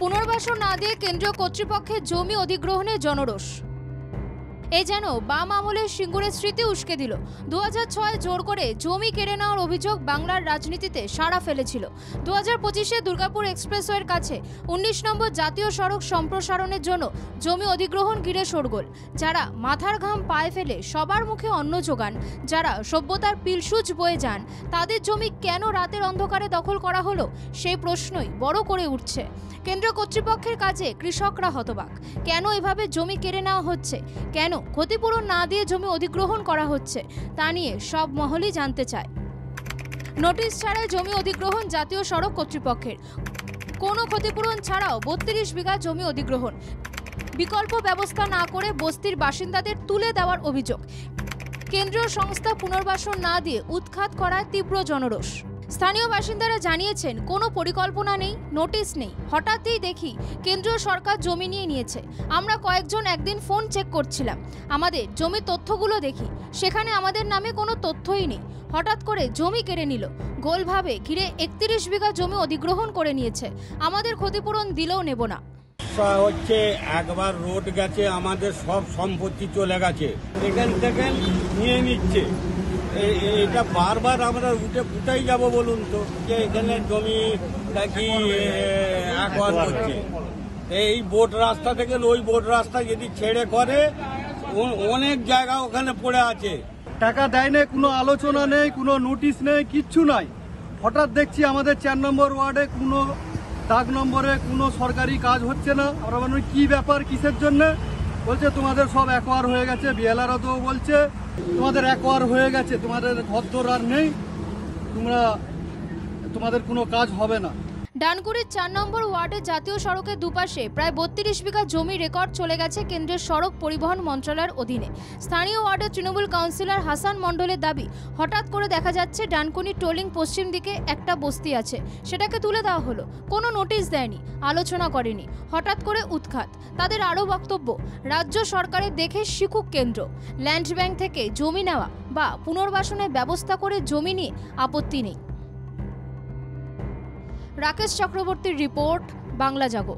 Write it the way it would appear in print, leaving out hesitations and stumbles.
পুনর্বাসন না দিয়ে কেন্দ্রীয় কর্তৃপক্ষের জমি অধিগ্রহণে জনরোষ। এ যেন বাম আমলের সিঙ্গুরের স্মৃতি উস্কে দিল। 2006 জোর করে জমি কেড়ে নেওয়ার অভিযোগ বাংলার রাজনীতিতে সাড়া ফেলেছিল। 2025-এ দুর্গাপুর এক্সপ্রেসওয়ের কাছে 19 নম্বর জাতীয় সড়ক সম্প্রসারণের জন্য জমি অধিগ্রহণ ঘিরে শোরগোল। যারা মাথার ঘাম পায়ে ফেলে সবার মুখে অন্ন যোগান, যারা সভ্যতার পিলসুজ বয়ে যান, তাদের জমি কেন রাতের অন্ধকারে দখল করা হলো সেই প্রশ্নই বড় করে উঠছে। কেন্দ্রীয় কর্তৃপক্ষের কাছে কৃষকরা হতবাক। কেন এভাবে জমি কেড়ে নেওয়া হচ্ছে, কেন ক্ষতিপূরণ না দিয়ে জমি অধিগ্রহণ করা হচ্ছে, তা নিয়ে সব মহলই জানতে চায়। নোটিশ ছাড়াই জমি অধিগ্রহণ জাতীয় সড়ক কর্তৃপক্ষের, কোনো ক্ষতিপূরণ ছাড়াও 32 বিঘা জমি অধিগ্রহণ, বিকল্প ব্যবস্থা না করে বস্তির বাসিন্দাদের তুলে দেওয়ার অভিযোগ। কেন্দ্রীয় সংস্থা পুনর্বাসন না দিয়ে উৎখাত করায় তীব্র জনরোষ। স্থানীয় বাসিন্দারা জানিয়েছেন কোনো পরিকল্পনা নেই, নোটিশ নেই, হঠাৎই দেখি কেন্দ্রীয় সরকার জমি নিয়ে নিয়েছে। আমরা কয়েকজন একদিন ফোন চেক করছিলাম, আমাদের জমির তথ্যগুলো দেখি, সেখানে আমাদের নামে কোনো তথ্যই নেই। হঠাৎ করে জমি কেড়ে নিল, গোলভাবে ঘিরে 31 বিঘা জমি অধিগ্রহণ করে নিয়েছে। আমাদের ক্ষতিপূরণ দিলেও নেব না। হচ্ছে একবার রোড গেছে, আমাদের সব সম্পত্তি চলে গেছে, এখান থেকে নিয়ে নিচ্ছে। এটা বারবার আমরা উঠে কোথায় যাব বলুন তো, যে এখানে জমিটা কি একবার হচ্ছে। এই বোট রাস্তা থেকে ওই বোট রাস্তা যদি ছেড়ে করে, অনেক জায়গা ওখানে পড়ে আছে। টাকা দেয় না, কোনো আলোচনা নেই, কোনো নোটিশ নেই, কিচ্ছু নাই। হঠাৎ দেখছি আমাদের 4 নম্বর ওয়ার্ডে কোনো দাগ নম্বরে কোনো সরকারি কাজ হচ্ছে না। আমরা বলি কি ব্যাপার, কিসের জন্য? বলছে তোমাদের সব একোয়ার হয়ে গেছে। বিএলআরও তো বলছে তোমাদের একোয়ার হয়ে গেছে, তোমাদের ঘরদোর আর নেই, তোমাদের কোনো কাজ হবে না। ডানকুনির 4 নম্বর ওয়ার্ডের জাতীয় সড়কের দুপাশে প্রায় 32 বিঘা জমি রেকর্ড চলে গেছে কেন্দ্রের সড়ক পরিবহন মন্ত্রণালয়ের অধীনে। স্থানীয় ওয়ার্ডের তৃণমূল কাউন্সিলর হাসান মণ্ডলের দাবি, হঠাৎ করে দেখা যাচ্ছে ডানকুনি টোলিং পশ্চিম দিকে একটা বস্তি আছে, সেটাকে তুলে দেওয়া হলো। কোনো নোটিশ দেয়নি, আলোচনা করেনি, হঠাৎ করে উৎখাত। তাদের আরও বক্তব্য, রাজ্য সরকারের দেখে শিখুক কেন্দ্র। ল্যান্ড ব্যাংক থেকে জমি নেওয়া বা পুনর্বাসনের ব্যবস্থা করে জমি নিয়ে আপত্তি নেই। রাকেশ চক্রবর্তীর রিপোর্ট, বাংলা জাগো।